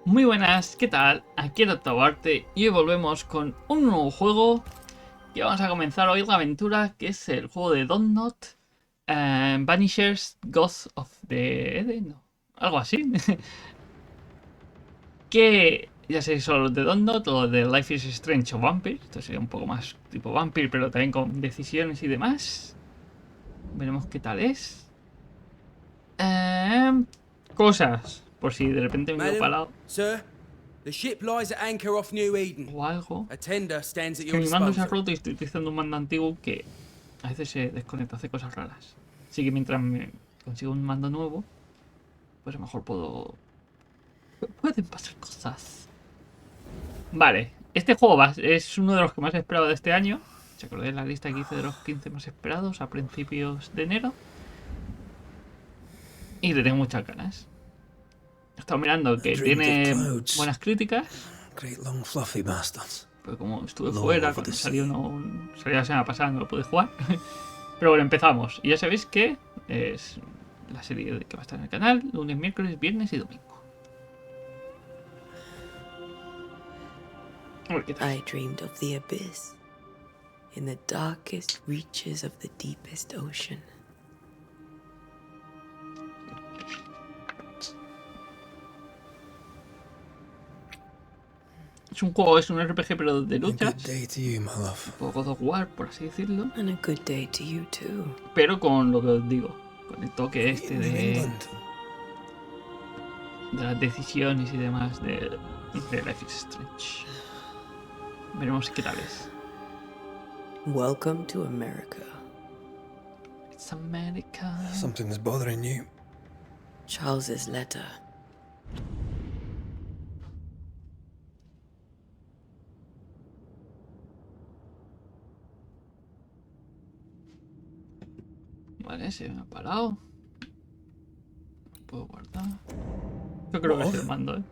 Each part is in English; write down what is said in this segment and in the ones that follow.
Muy buenas, ¿qué tal? Aquí ElOcttavoArte y hoy volvemos con un nuevo juego que vamos a comenzar hoy la aventura, que es el juego de DontNod, Banishers, Ghosts of the Eden, no, algo así. Que ya sé, son los de DontNod o los de Life is Strange o Vampire. Esto sería un poco más tipo Vampire, pero también con decisiones y demás. Veremos qué tal es. Cosas, por si de repente me quedo Madam, parado sir, the ship lies at anchor off New Eden. o algo. A tender stands at Que your mi mando se ha disposal. roto y estoy utilizando un mando antiguo que a veces se desconecta, hace cosas raras. Así que mientras me consigo un mando nuevo, pues a lo mejor pueden pasar cosas. Vale, este juego es uno de los que más he esperado de este año. ¿Se acordáis de la lista que hice de los 15 más esperados a principios de enero? Y le tengo muchas ganas. He estado mirando que tiene buenas críticas. Great long fluffy bastards. Pero como estuve Low fuera, over cuando the salió, sea. salió la semana pasada, no lo pude jugar. Pero bueno, empezamos. Y ya sabéis que es la serie que va a estar en el canal lunes, miércoles, viernes y domingo. A ver qué tal. I dreamed of the abyss, in the darkest reaches of the deepest ocean. Es un juego, es un RPG, pero de A luchas. good day to you, my love. Un poco God of War, por así decirlo. And a good day to you too. Pero con lo que os digo, con el toque este In New de England. las decisiones y demás de Life is Strange. Veremos qué tal es. Welcome to America. It's America. Something's bothering you. Charles's letter. Vale, se me ha parado. Puedo guardar. Yo creo que es el mando, ¿eh?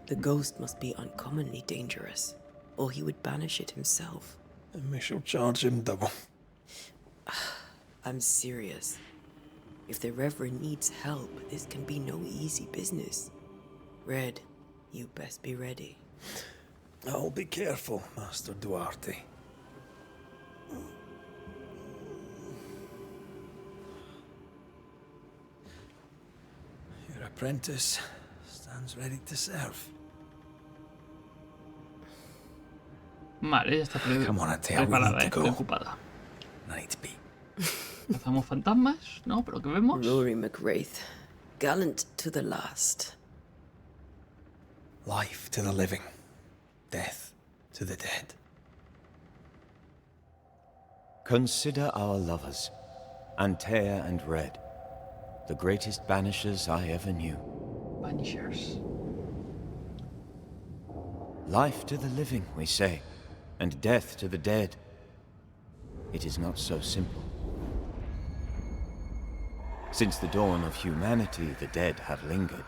The ghost must be uncommonly dangerous, or he would banish it himself. And we shall charge him double. I'm serious. If the Reverend needs help, this can be no easy business. Red, you best be ready. I'll be careful, Master Duarte. Your apprentice stands ready to serve. Vale, ya está Come on, Atea, we preparada, need to estoy go. ocupada. I need to be. Cazamos fantasmas, ¿no? Pero que vemos. Rory McWraith, gallant to the last. Life to the living, death to the dead. Consider our lovers, Antea and Red, the greatest banishers I ever knew. Banishers. Life to the living, we say, and death to the dead. It is not so simple. Since the dawn of humanity, the dead have lingered.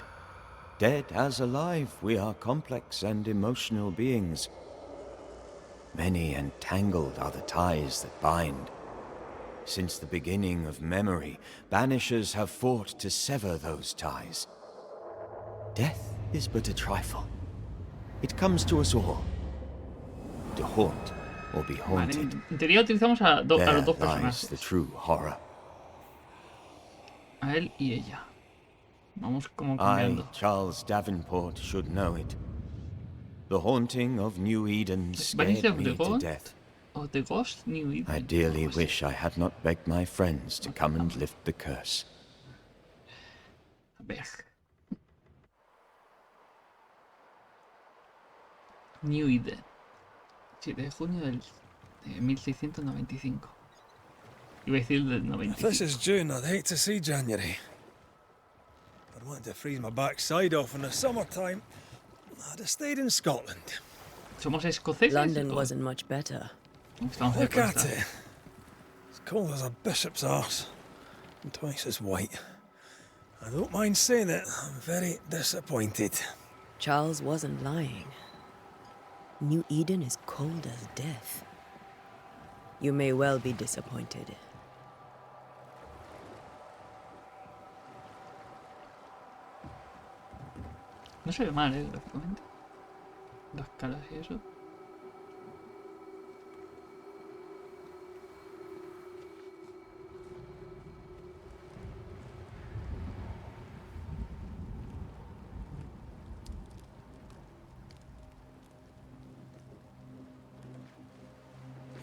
Dead as alive, we are complex and emotional beings. Many and tangled are the ties that bind. Since the beginning of memory, banishers have fought to sever those ties. Death is but a trifle. It comes to us all. To haunt or be Vale, haunted. en teoría utilizamos a los There dos lies the personajes. true horror. A él y ella. Vamos como I, cambiando. Charles Davenport, should know it. The haunting of New Eden Banisher scared of me the to God? death. O The Ghost New Eden. I dearly algo así. wish I had not begged my friends to come and lift the curse. A ver. New Eden. 7 de junio de 1695. Iba a decir del If this 95. is June, I'd hate to see January. I'd want to freeze my backside off in the summertime. I'd have stayed in Scotland. ¿Somos escoceses? London o wasn't much better. estamos de Look at costa? it. As cold as a bishop's arse. And twice as white. I don't mind saying it, I'm very disappointed. Charles wasn't lying. New Eden is cold as death. You may well be disappointed. No se ve mal, gráficamente. Las caras y eso.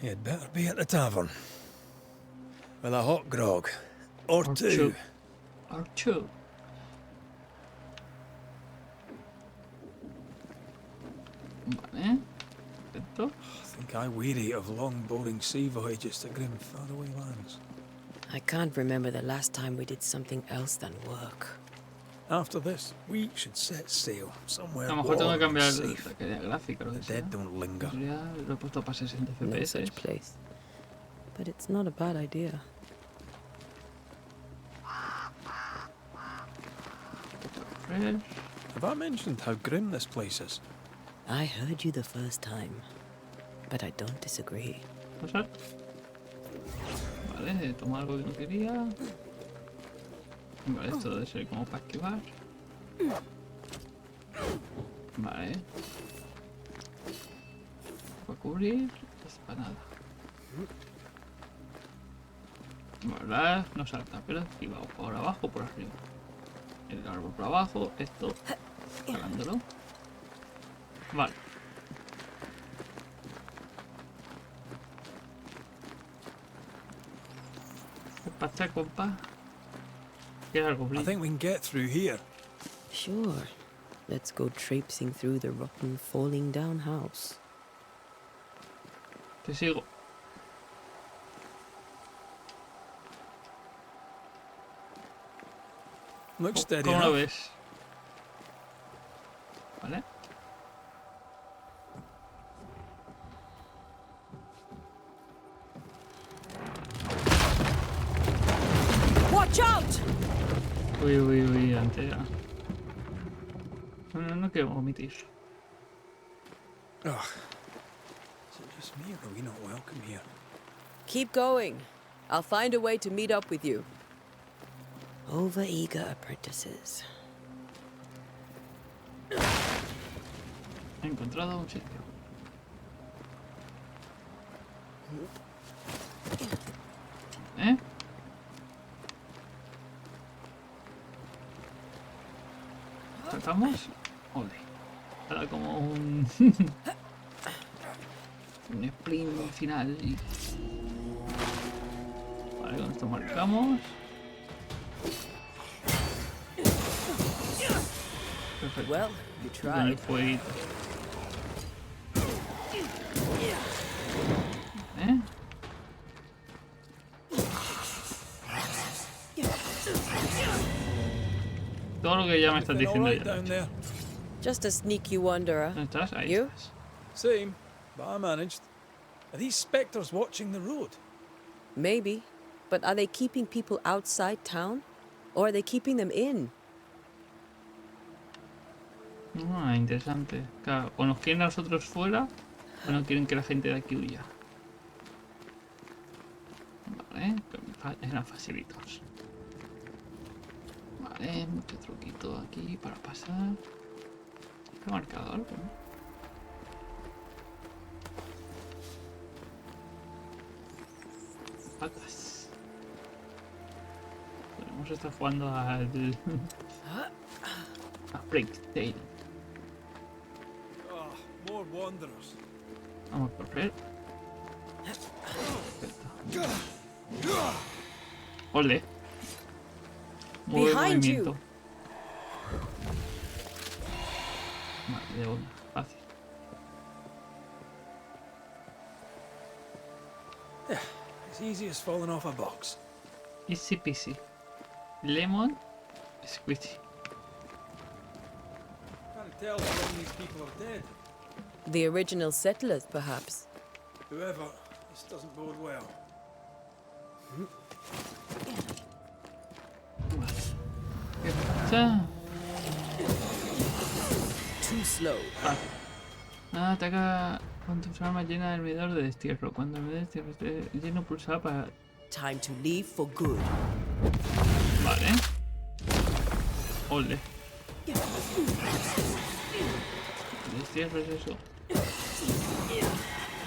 You'd better be at the tavern. With a hot grog. Or Or two. two. Or two. Vale. Perfecto. I think I weary of long, boring sea voyages to grim, faraway lands. I can't remember the last time we did something else than work. After this, we should set sail somewhere A lo mejor tengo que warm and cambiar safe. la calidad gráfica o lo The que sea. dead don't linger. Ya lo he puesto para 60 No FPS. such place. But it's not a bad idea. Refresh. Have I mentioned how grim this place is? I heard you the first time, but I don't disagree. Pasar. Vale, toma algo que no quería. Vale, esto debe ser como para esquivar. Vale. Para cubrir, es para nada. Vale, no salta, pero esquiva o por abajo o por arriba. El árbol por abajo, esto jalándolo. Vale. ¿Qué pasa, compa? ¿Qué algo I brilla? think we can get through here. Sure. Let's go traipsing through the rotten, falling down house. Te sigo. Looks steady ¿Cómo lo enough. ves? Vale. Watch out! Uy, uy, uy, antes ya. No quiero omitir. Ugh. Is it just me or are we not welcome here? Keep going. I'll find a way to meet up with you. Over-eager apprentices. He encontrado un sitio. ¿Eh? ¿Saltamos? Ole. Era como un... un sprint final. Vale, con esto marcamos. Perfecto. Well, you Con el tried. fueguito. ¿Eh? Todo lo que ya me estás Been all diciendo right ya. down there. Just a sneaky wanderer. ¿Dónde estás? Ahí You? estás. Same, but I managed. Are these spectres watching the road? Maybe. But are they keeping people outside town? Or are they keeping them in? Ah, interesante. Claro, o nos quieren a nosotros fuera, o no quieren que la gente de aquí huya. Vale, eran facilitos. Vale, mucho truquito aquí para pasar. ¿Qué marcado algo? ¿No? Patas. Podemos estar jugando al... a Breaktail. Oh, more wanderers. Vamos a correr. Perfecto. Ole. Muy buen Behind you. movimiento. Vale, de una. Fácil. As easy as falling off a box. Easy peasy. Lemon squeezy. Can't tell when these people are dead. The original settlers, perhaps. Whoever, this doesn't bode well. ¿Qué pasa? Too slow. Nada, ataca con tu arma llena del medidor de destierro. Cuando el medidor de destierro esté lleno, pulsada para... Time to leave for good. Vale. Ole. Cierro eso.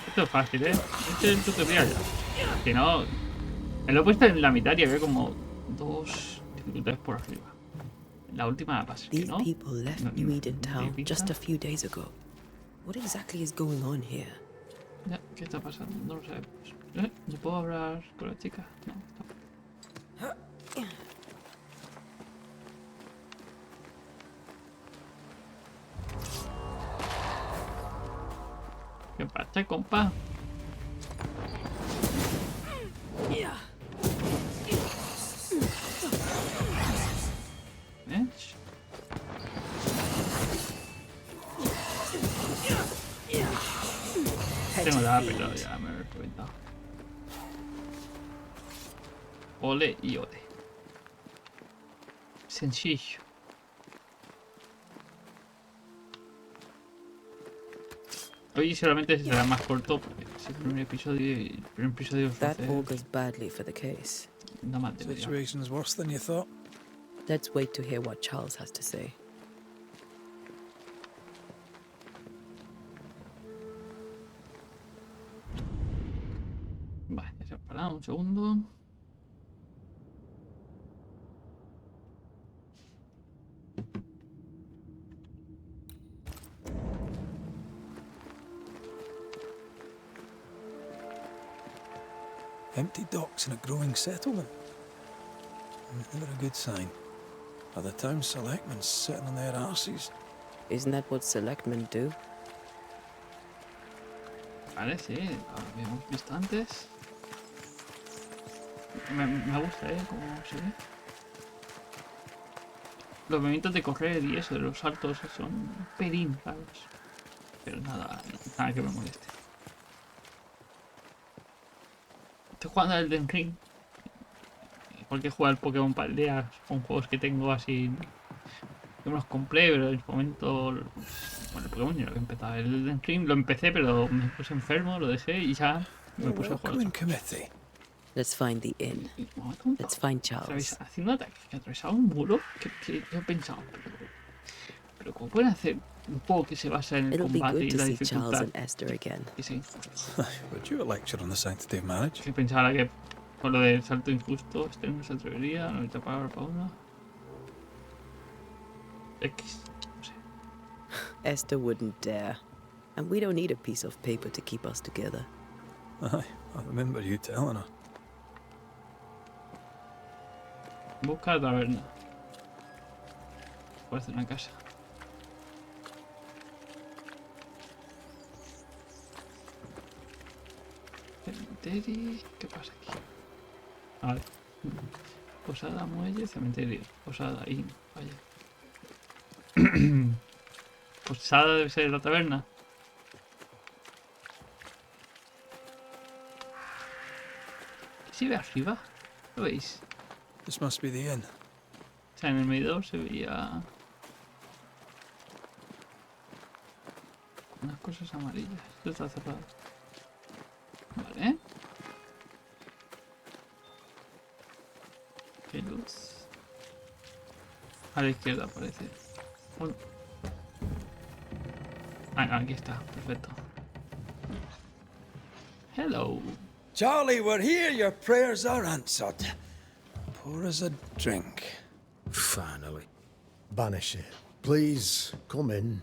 Esto es fácil, ¿eh? Este es el tutorial ya. Que no... Me lo he puesto en la mitad y había como 2 dificultades por arriba. La última la pasé, que These no. people left New Eden Town just a few days ago. What exactly is going on here? Ya, ¿qué está pasando? No lo sabemos. ¿No puedo hablar con la chica? No, no. ¿Qué pasa, compa? ¿Ves? Tengo la pero ya me lo he reventado. Ole y ole. Sencillo. Hoy solamente será más corto porque es el primer episodio y el primer episodio os That hace augurs badly for the case. no más de media hora. Situation's worse than you thought. Let's wait to hear what Charles has to say. Vale, ya se ha parado un segundo. Empty docks in a growing settlement. Never a good sign. Are the town selectmen sitting on their arses? Isn't that what selectmen do? Vale, sí, lo habíamos visto antes. Me gusta, cómo se ve. Los movimientos de correr y eso, de los saltos, son un pelín raros. Pero nada que me moleste. Estoy jugando al Elden Ring. Igual que jugar al Pokémon Paldea, son juegos que tengo así. Yo me los compré, pero en su momento. Bueno, el Pokémon ya lo había empezado. El Elden Ring lo empecé, pero me puse enfermo, lo dejé y ya me puse a jugar. Welcoming committee. Let's find the inn. Y me ha contado, Let's find Charles. haciendo un ataque que atravesaba un muro que yo he pensado. Pero ¿cómo pueden hacer un juego que se basa en el It'll be combate good y to la see Charles dificultad? and Esther again. Y sí, Would you a lecture on the sanctity of marriage? que pensaba que con lo del salto injusto, este no se atrevería, no necesita palabra para uno. X, no sé. Esther wouldn't dare. And we don't need a piece of paper to keep us together. Aye, I remember you telling her. Busca la taberna. Parece una casa. Cementerio. ¿Qué pasa aquí? Vale. Posada, muelle, cementerio. Posada, inn. Vaya. Posada debe ser la taberna. ¿Qué se ve arriba? ¿Lo veis? This must be the inn. O sea, en el medidor se veía unas cosas amarillas. Esto está cerrado. Vale. Qué luz. A la izquierda parece. Bueno. Ah, aquí está. Perfecto. Hello. Charlie, we're here. Your prayers are answered. Pour us a drink. Finally. Banisher, please come in.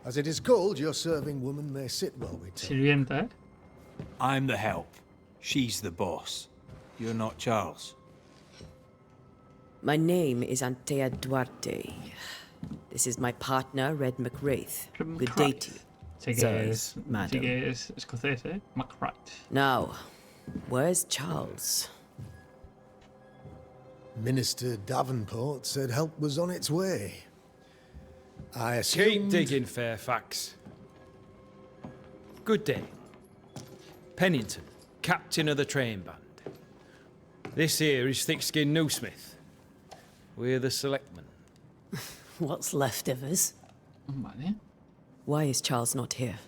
As it is called, your serving woman may sit while we talk. Sirvienta, ¿eh? I'm the help. She's the boss. You're not Charles. My name is Antea Duarte. This is my partner, Red McWraith. Good day to you. Sí que Sorry, es, sí madam. que es escocés, ¿eh? McWright. Now, where's Charles? Minister Davenport said help was on its way. I Keep assumed... digging, Fairfax. Good day. Pennington, captain of the train band. This here is Thickskin Newsmith. We're the selectmen. What's left of us? Vale. Why is Charles not here?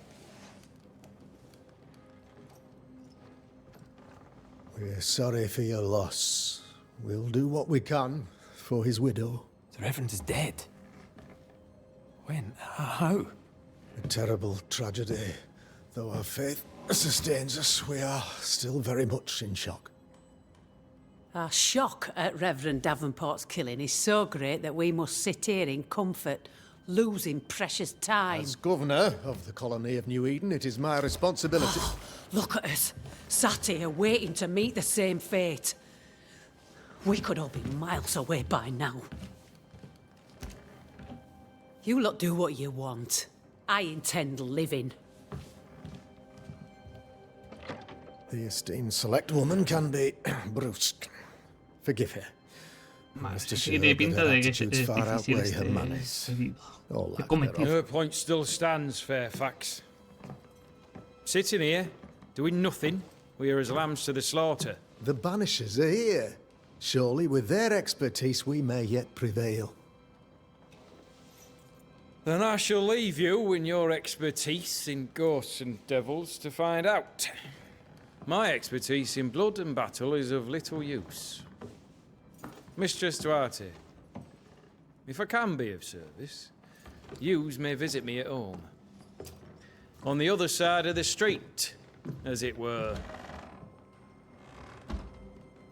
We're sorry for your loss. We'll do what we can for his widow. The Reverend is dead. When? How? A terrible tragedy. Though our faith sustains us, we are still very much in shock. Our shock at Reverend Davenport's killing is so great that we must sit here in comfort, losing precious time. As governor of the colony of New Eden, it is my responsibility. Look at us, sat here waiting to meet the same fate. We could all be miles away by now. You lot do what you want. I intend living. The esteemed select woman can be brusque. Forgive her. Vale, Mr. sí que tiene pinta de que es attitudes far difícil outweigh her manners. este All de lack cometer. Her point still stands, Fairfax. Sitting here, doing nothing, we are as lambs to the slaughter. The Banishers are here. Surely, with their expertise, we may yet prevail. Then I shall leave you in your expertise in ghosts and devils to find out. My expertise in blood and battle is of little use. Mistress Duarte, if I can be of service, yous may visit me at home. On the other side of the street, as it were.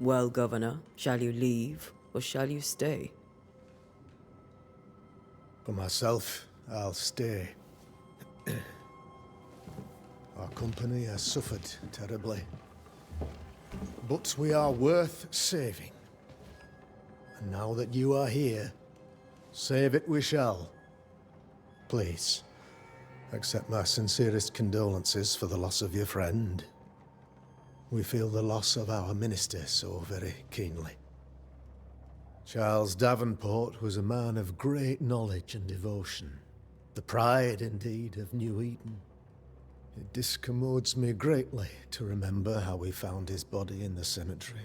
Well, Governor, shall you leave or shall you stay? For myself, I'll stay. Our company has suffered terribly. But we are worth saving. And now that you are here, save it we shall. Please, accept my sincerest condolences for the loss of your friend. We feel the loss of our minister so very keenly. Charles Davenport was a man of great knowledge and devotion. The pride, indeed, of New Eden. It discommodes me greatly to remember how we found his body in the cemetery.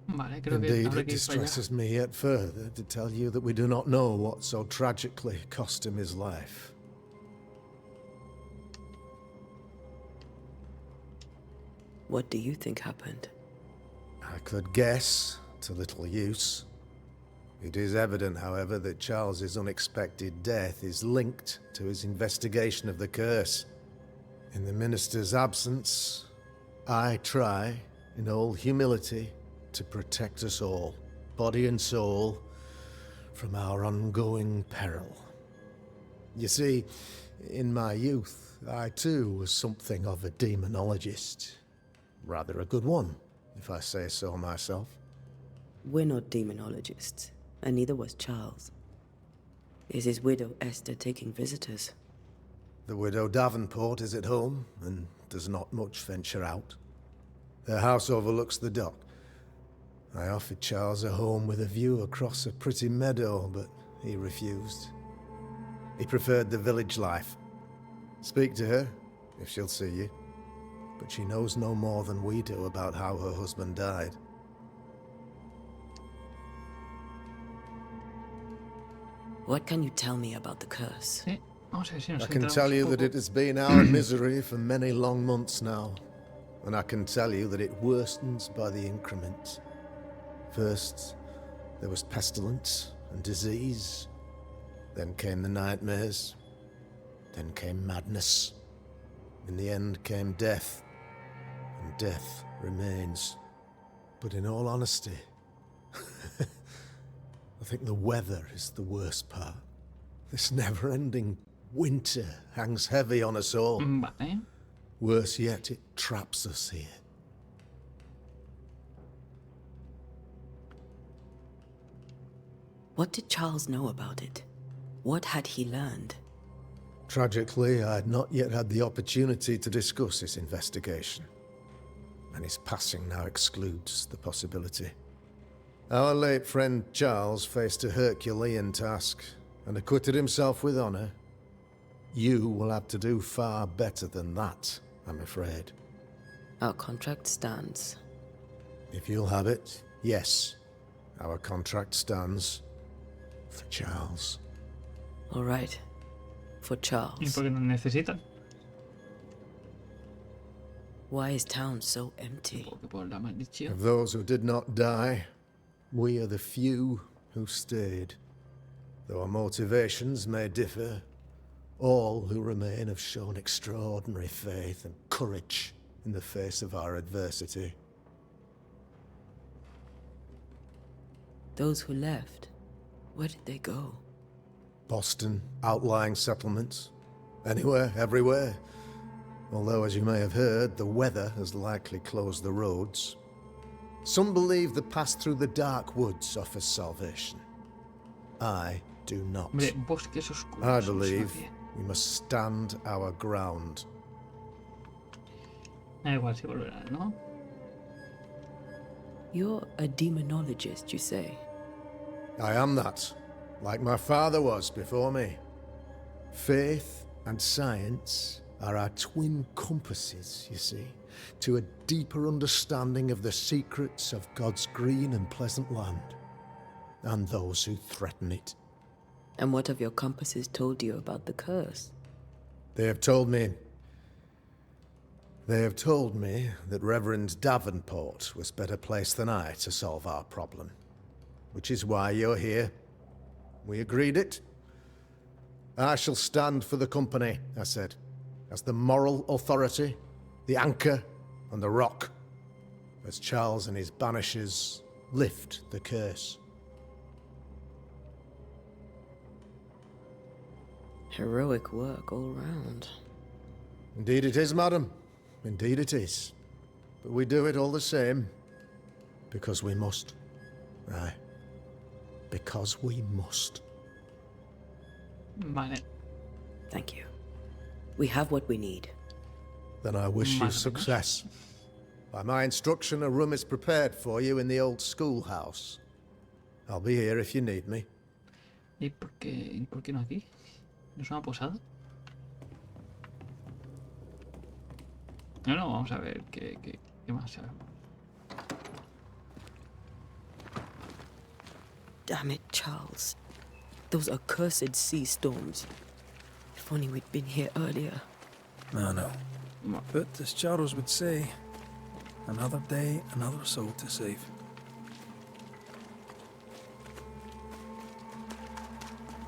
Vale, creo que Indeed, habrá it que ir para allá. distresses me yet further to tell you that we do not know what so tragically cost him his life. What do you think happened? I could guess, to little use. It is evident, however, that Charles's unexpected death is linked to his investigation of the curse. In the minister's absence, I try, in all humility, to protect us all, body and soul, from our ongoing peril. You see, in my youth, I too was something of a demonologist. Rather a good one, if I say so myself. We're not demonologists, and neither was Charles. Is his widow Esther taking visitors? The widow Davenport is at home, and does not much venture out. Their house overlooks the dock. I offered Charles a home with a view across a pretty meadow, but he refused. He preferred the village life. Speak to her, if she'll see you. But she knows no more than we do about how her husband died. What can you tell me about the curse? Sí, vamos a ver si nos I can enteramos tell un you that poco. it has been our misery for many long months now. And I can tell you that it worstens by the increment. First, there was pestilence and disease. Then came the nightmares. Then came madness. In the end came death. And death remains. But in all honesty, I think the weather is the worst part. This never-ending winter hangs heavy on us all. Vale. Worse yet, it traps us here. What did Charles know about it? What had he learned? Tragically, I had not yet had the opportunity to discuss his investigation. And his passing now excludes the possibility. Our late friend Charles faced a Herculean task and acquitted himself with honor. You will have to do far better than that, I'm afraid. Our contract stands. If you'll have it, yes. Our contract stands for Charles. All right. For ¿Y Charles. por qué nos necesitan? Why is town so empty? Porque por la maldición. Of those who did not die, we are the few who stayed. Though our motivations may differ, All who remain have shown extraordinary faith and courage in the face of our adversity. Those who left, where did they go? Boston, outlying settlements. Anywhere, everywhere. Although, as you may have heard, the weather has likely closed the roads. Some believe the path through the dark woods offers salvation. I do not. Hombre, bosques oscuros. I no suena believe bien. we must stand our ground. Da igual si volverá, ¿no? You're a demonologist, you say? I am that, like my father was before me. Faith and science are our twin compasses, you see, to a deeper understanding of the secrets of God's green and pleasant land, and those who threaten it. And what have your compasses told you about the curse? They have told me that Reverend Davenport was better placed than I to solve our problem. Which is why you're here. We agreed it. I shall stand for the company, I said, as the moral authority, the anchor, and the rock, as Charles and his Banishers lift the curse. Heroic work all round. Indeed it is, madam. Indeed it is. But we do it all the same. Because we must. Right. Because we must. Vale. Thank you. We have what we need. Then I wish you Más o menos. success. By my instruction, a room is prepared for you in the old schoolhouse. I'll be here if you need me. ¿Y por qué no aquí? ¿No es una posada? No, vamos a ver qué más sabemos. Damn it, Charles. Those accursed sea storms. If only we'd been here earlier. I know. But as Charles would say, another day, another soul to save.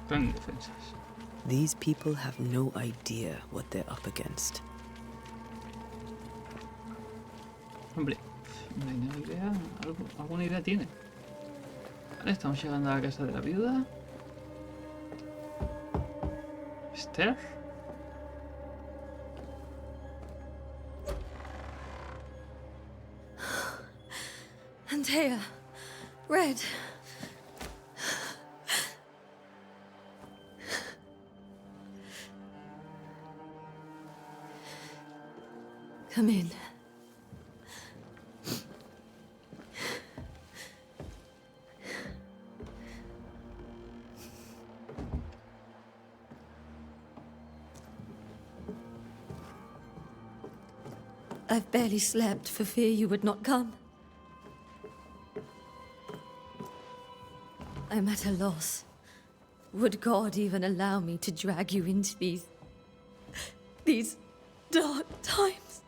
Gran defensas. These people have no idea what they're up against. Hombre, una idea, alguna idea tiene. Vale, estamos llegando a la casa de la viuda. Esther. Antea, Red. Come in. I've barely slept for fear you would not come. I'm at a loss. Would God even allow me to drag you into these dark times?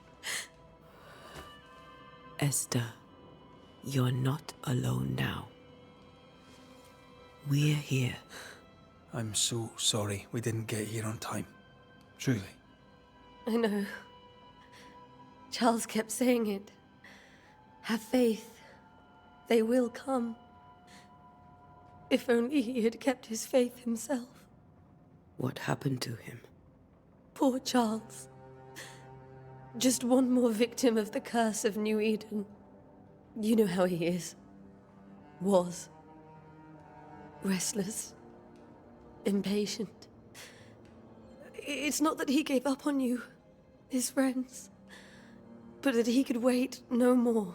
Esther, you're not alone now. We're here. I'm so sorry we didn't get here on time. Truly. I know. Charles kept saying it. Have faith. They will come. If only he had kept his faith himself. What happened to him? Poor Charles. Just one more victim of the curse of New Eden. You know how he is. Was. Restless. Impatient. It's not that he gave up on you, his friends, but that he could wait no more.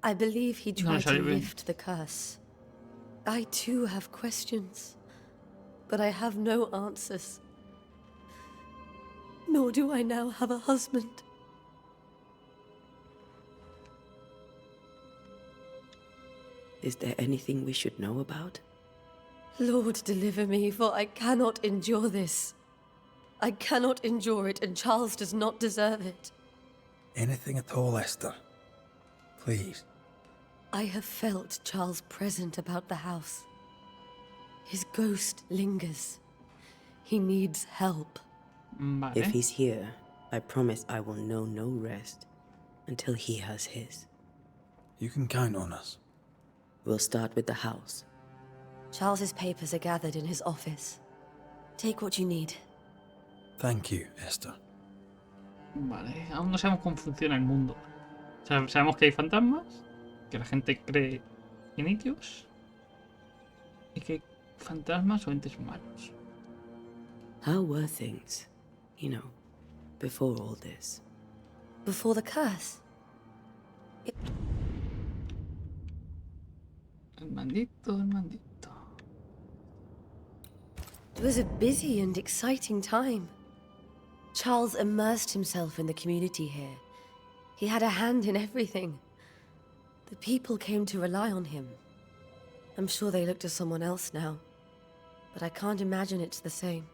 I believe he tried to lift the curse. I too have questions, but I have no answers. Nor do I now have a husband. Is there anything we should know about? Lord, deliver me, for I cannot endure this. I cannot endure it, and Charles does not deserve it. Anything at all, Esther. Please. I have felt Charles present about the house. His ghost lingers. He needs help. Vale. If he's here, I promise I will know no rest until he has his. You can count on us. We'll start with the house. Charles's papers are gathered in his office. Take what you need. Thank you, Esther. Vale, aún no sabemos cómo funciona el mundo. Sabemos que hay fantasmas, que la gente cree en ellos, y que hay fantasmas o entes humanos. How were things, you know, before all this? Before the curse. El maldito, el maldito. It was a busy and exciting time. Charles immersed himself in the community here. He had a hand in everything. The people came to rely on him. I'm sure they look to someone else now, but I can't imagine it's the same.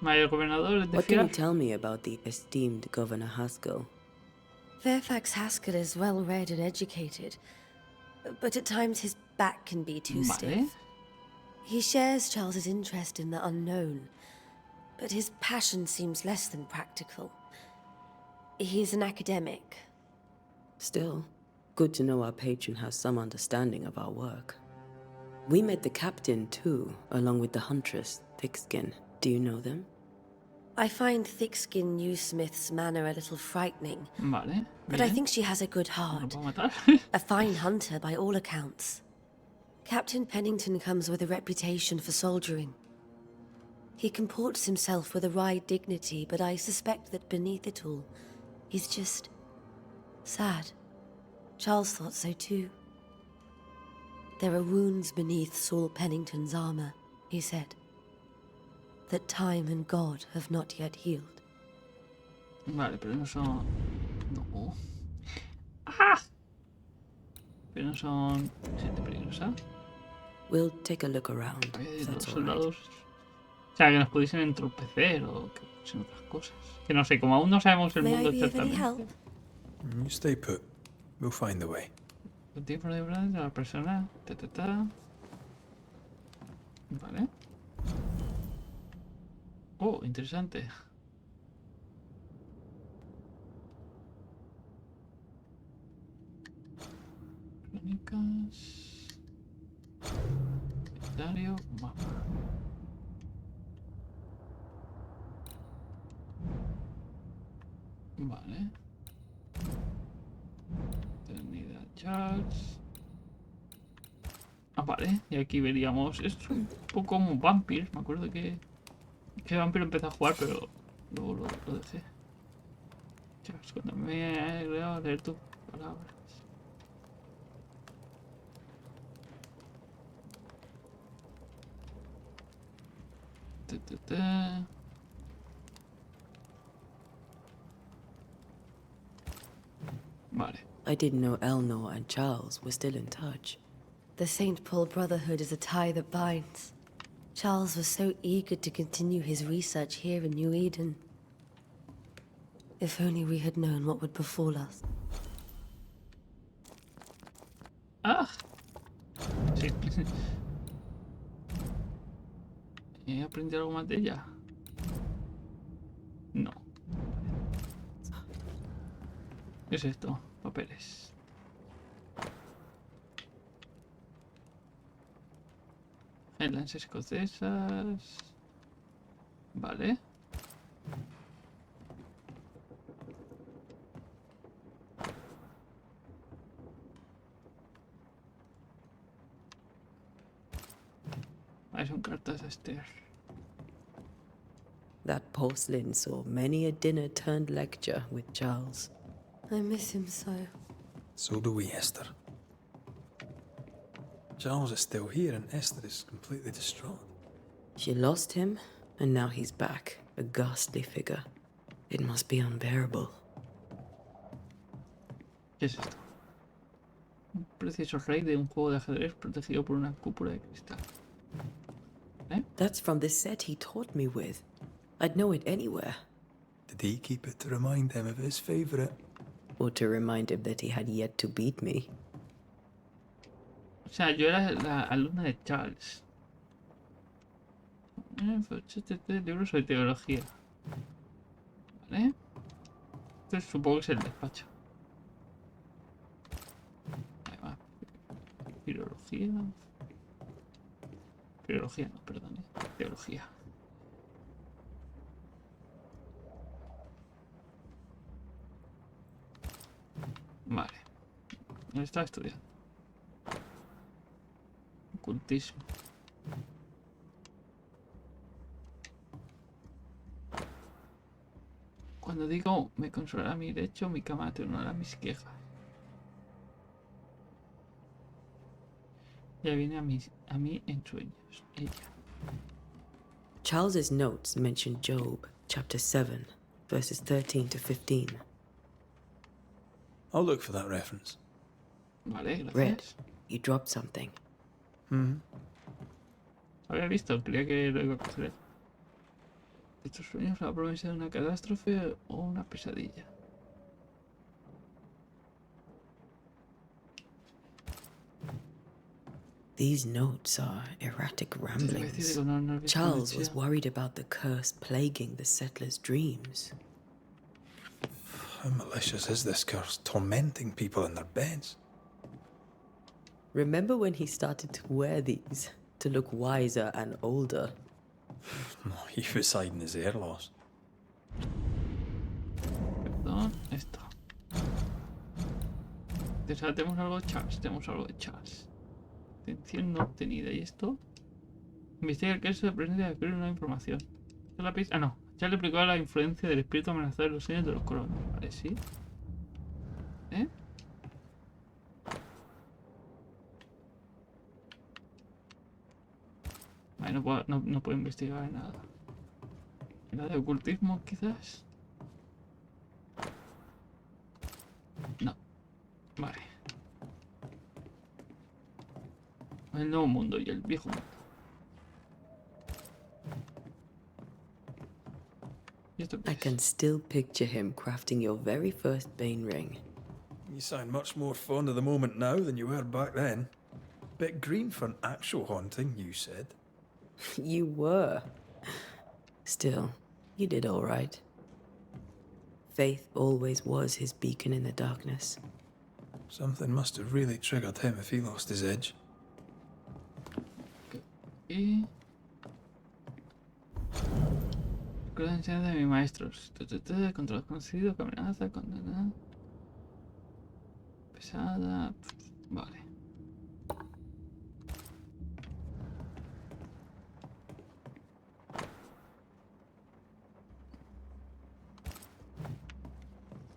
Mayor gobernador de What can you fiar. tell me about the esteemed Governor Haskell? Fairfax Haskell is well read and educated, but at times his back can be too Vale. stiff. He shares Charles's interest in the unknown, but his passion seems less than practical. He's an academic. Still, good to know our patron has some understanding of our work. We met the captain too, along with the huntress, Thickskin. Do you know them? I find Thickskin Newsmith's manner a little frightening, Vale. but I bien. think she has a good ¿No heart. puedo matar? A fine hunter by all accounts. Captain Pennington comes with a reputation for soldiering. He comports himself with a wry dignity, but I suspect that beneath it all, he's just sad. Charles thought so too. There are wounds beneath Saul Pennington's armor, he said, that time and God have not yet healed. Vale, pero no son... No. ¡Ah! Pero no son gente peligrosa. We'll take a look around. Hay if los that's all right. soldados... O sea, que nos pudiesen entorpecer o que fuesen otras cosas. Que no sé, como aún no sabemos el May mundo I be of any exactamente. help? You stay put. We'll find a way. El tiempo de verdad de la persona. Vale. Oh, interesante. Crónicas. Calendario. Mapa. Vale. Eternidad Charles. Ah, vale. Y aquí veríamos. Es un poco como Vampire. Me acuerdo que Vampire empecé a jugar, pero luego lo dejé. Charles, cuando me he agregado a leer tus palabras. Vale. I didn't know Eleanor and Charles were still in touch. The St. Paul Brotherhood is a tie that binds. Charles was so eager to continue his research here in New Eden. If only we had known what would befall us. Ah. Sí. ¿He aprendido algo más de ella? No. ¿Qué es esto? Papeles. Headlines escocesas. Vale. Ahí son cartas a Esther. That porcelain saw many a dinner turned lecture with Charles. I miss him so. So do we, Esther. Charles is still here and Esther is completely distraught. She lost him, and now he's back, a ghastly figure. It must be unbearable. ¿Qué es esto? Un precioso rey de un juego de ajedrez protegido por una cúpula de cristal. That's from the set he taught me with. I'd know it anywhere. Did he keep it to remind him of his favorite? Or to remind him that he had yet to beat me. O sea, yo era la alumna de Charles. Pues este libro sobre teología. Vale. Esto supongo que es el despacho. Ahí va. Filología. Filología, no, perdón. Teología. Vale. ¿Dónde estaba estudiando? Ocultismo. Cuando digo me consolará mi lecho, mi cama atenuará mis quejas. Ya viene a mí en sueños. Ella. Charles's notes mention Job, chapter 7, verses 13 to 15. I'll look for that reference. Vale, gracias. Red, you dropped something. Había visto, creía que lo iba a coger. Estos sueños, la promesa de una catástrofe o una pesadilla. These notes are erratic ramblings. Charles was worried about the curse plaguing the settlers' dreams. How malicious is this curse, tormenting people in their beds? Remember when he started to wear these to look wiser and older? He was hiding his hair loss. Perdón, esto. Tenemos algo de Charles, tenemos algo de Charles. Atención no obtenida. ¿Y esto? Investiga el caso de presencia de escribir una información. ¿Es la pista? Ah, no. Ya le aplicó la influencia del espíritu amenazador en los sueños de los colonos. Vale, sí. ¿Eh? Vale, no puedo investigar nada. ¿La de ocultismo, quizás? No. Vale. El nuevo mundo y el viejo mundo. ¿Y esto qué I es? can still picture him crafting your very first Bane ring. You sound much more fond of the moment now than you were back then. Bit green for an actual haunting, you said. You were. Still, you did all right. Faith always was his beacon in the darkness. Something must have really triggered him if he lost his edge. Y... Recuerda la enseñanza de mis maestros. Contra los conocidos, amenaza, condena. Pesada. Vale.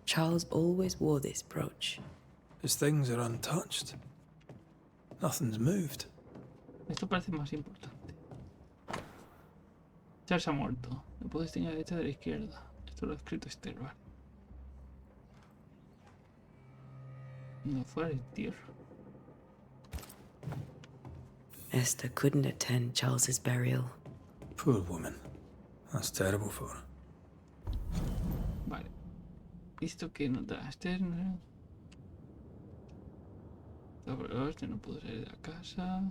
Charles always wore this brooch. His things are untouched. Nothing's moved. Esto parece más importante. Charles ha muerto. No puedo distinguir a la derecha de la izquierda. Esto lo ha escrito Esther, vale. No fue el tío. Esther couldn't attend Charles's burial. Poor woman. That's terrible for her. Vale. ¿Esto qué nos da? Esther no... Este no puedo salir de la casa.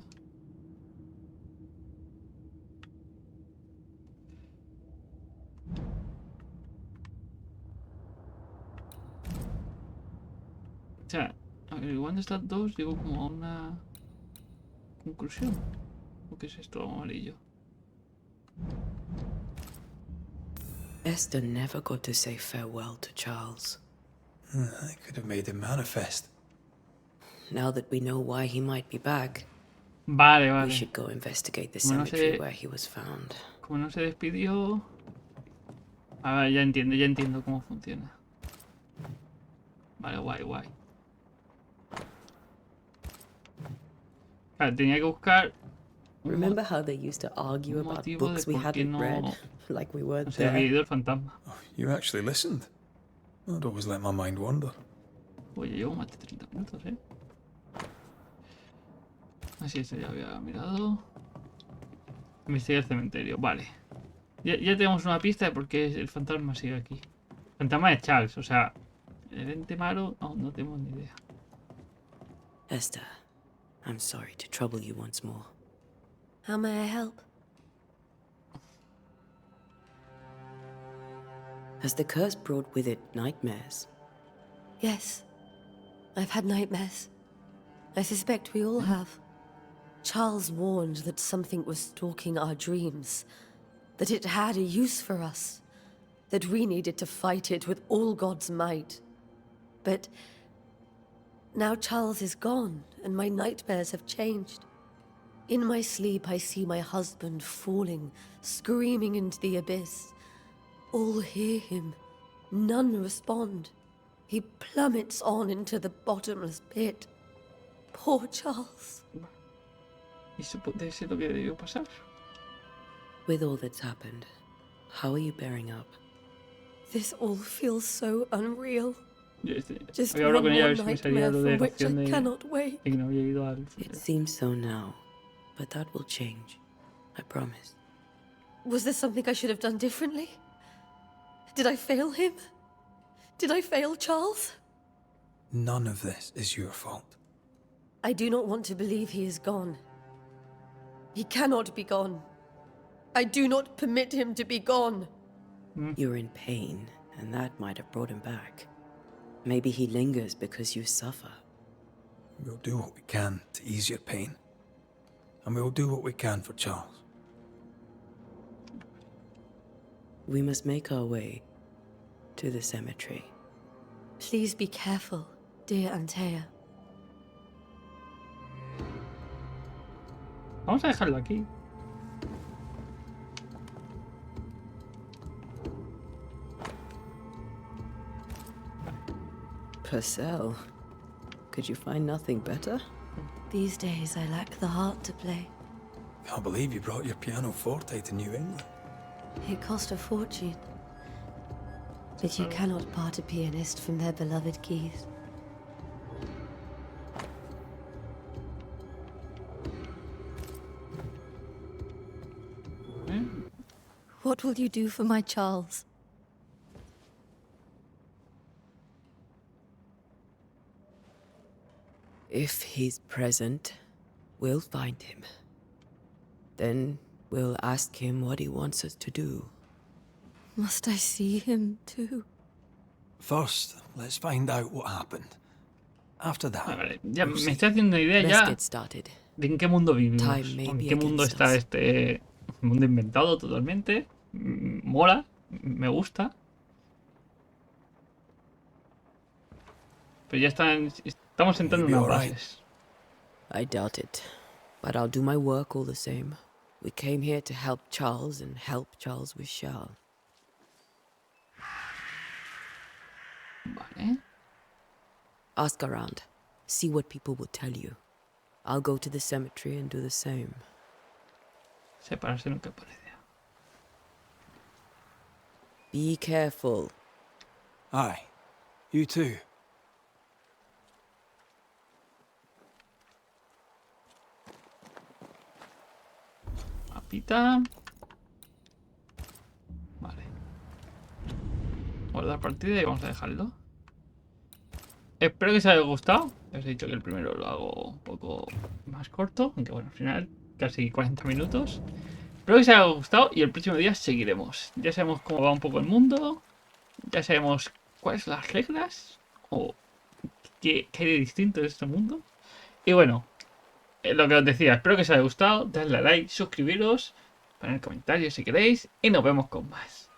O sea, averiguando estas dos, llego como a una conclusión. ¿O qué es esto amarillo? Esther never got to say farewell to Charles. I could have made him manifest. Now that we know why he might be back, Vale, vale. we should go investigate the Como no cemetery sé- where he was found. Como no se despidió... A ver, ya entiendo cómo funciona. Vale, guay, guay. Claro, tenía que buscar un Remember how they used to argue un about motivo books de we por qué hadn't no- read? Like we weren't no se había there. ido el fantasma. Oh, you actually listened. I'd always let my mind wander. Oye, llevo más de 30 minutos, ¿eh? Así eso ya había mirado. Investigar el cementerio, vale. Ya tenemos una pista de por qué el fantasma sigue aquí. Fantasma de Charles, o sea... El ente malo, no tenemos ni idea. Esther, I'm sorry to trouble you once more. How may I help? Has the curse brought with it nightmares? Yes. I've had nightmares. I suspect we all have. Charles warned that something was stalking our dreams, that it had a use for us, that we needed to fight it with all God's might. But now Charles is gone, and my nightmares have changed. In my sleep, I see my husband falling, screaming into the abyss. All hear him. None respond. He plummets on into the bottomless pit. Poor Charles. ¿Y eso puede ser lo que debió pasar? With all that's happened, how are you bearing up? This all feels so unreal. Just Había hablado one con ella a more ver si me salía nightmare lo de from which reacción I de cannot wait. que no había ido al... It seems so now, but that will change. I promise. Was there something I should have done differently? Did I fail him? Did I fail Charles? None of this is your fault. I do not want to believe he is gone. He cannot be gone. I do not permit him to be gone. You're in pain, and that might have brought him back. Maybe he lingers because you suffer. We'll do what we can to ease your pain. And we'll do what we can for Charles. We must make our way to the cemetery. Please be careful, dear Antea. Vamos a dejarlo aquí. Purcell, could you find nothing better? These days I lack the heart to play. Can't believe you brought your pianoforte to New England. It cost a fortune. But you cannot part a pianist from their beloved keys. What will you do for my Charles? If he's present, we'll find him. Then we'll ask him what he wants us to do. Must I see him too? First, let's find out what happened. After that, Vale, ya we'll me see. estoy haciendo una idea Let's ya get started. de en qué mundo vivimos. Time may O en be qué mundo against está us. este mundo inventado totalmente. Mola, me gusta. Pero ya estamos sentando You'll be unas all right. bases. I doubt it, but I'll do my work all the same. We came here to help Charles, and help Charles we shall. Vale. Ask around. See what people will tell you. I'll go to the cemetery and do the same. Separarse nunca es buena idea. Be careful. Aye, you too. Mapita. Vale. Guardar partida y vamos a dejarlo. Espero que os haya gustado. Ya os he dicho que el primero lo hago un poco más corto. Aunque bueno, al final casi 40 minutos. Espero que os haya gustado y el próximo día seguiremos. Ya sabemos cómo va un poco el mundo. Ya sabemos cuáles son las reglas. O qué hay de distinto en este mundo. Y bueno, lo que os decía, espero que os haya gustado. Dadle a like, suscribiros, poner comentarios si queréis. Y nos vemos con más.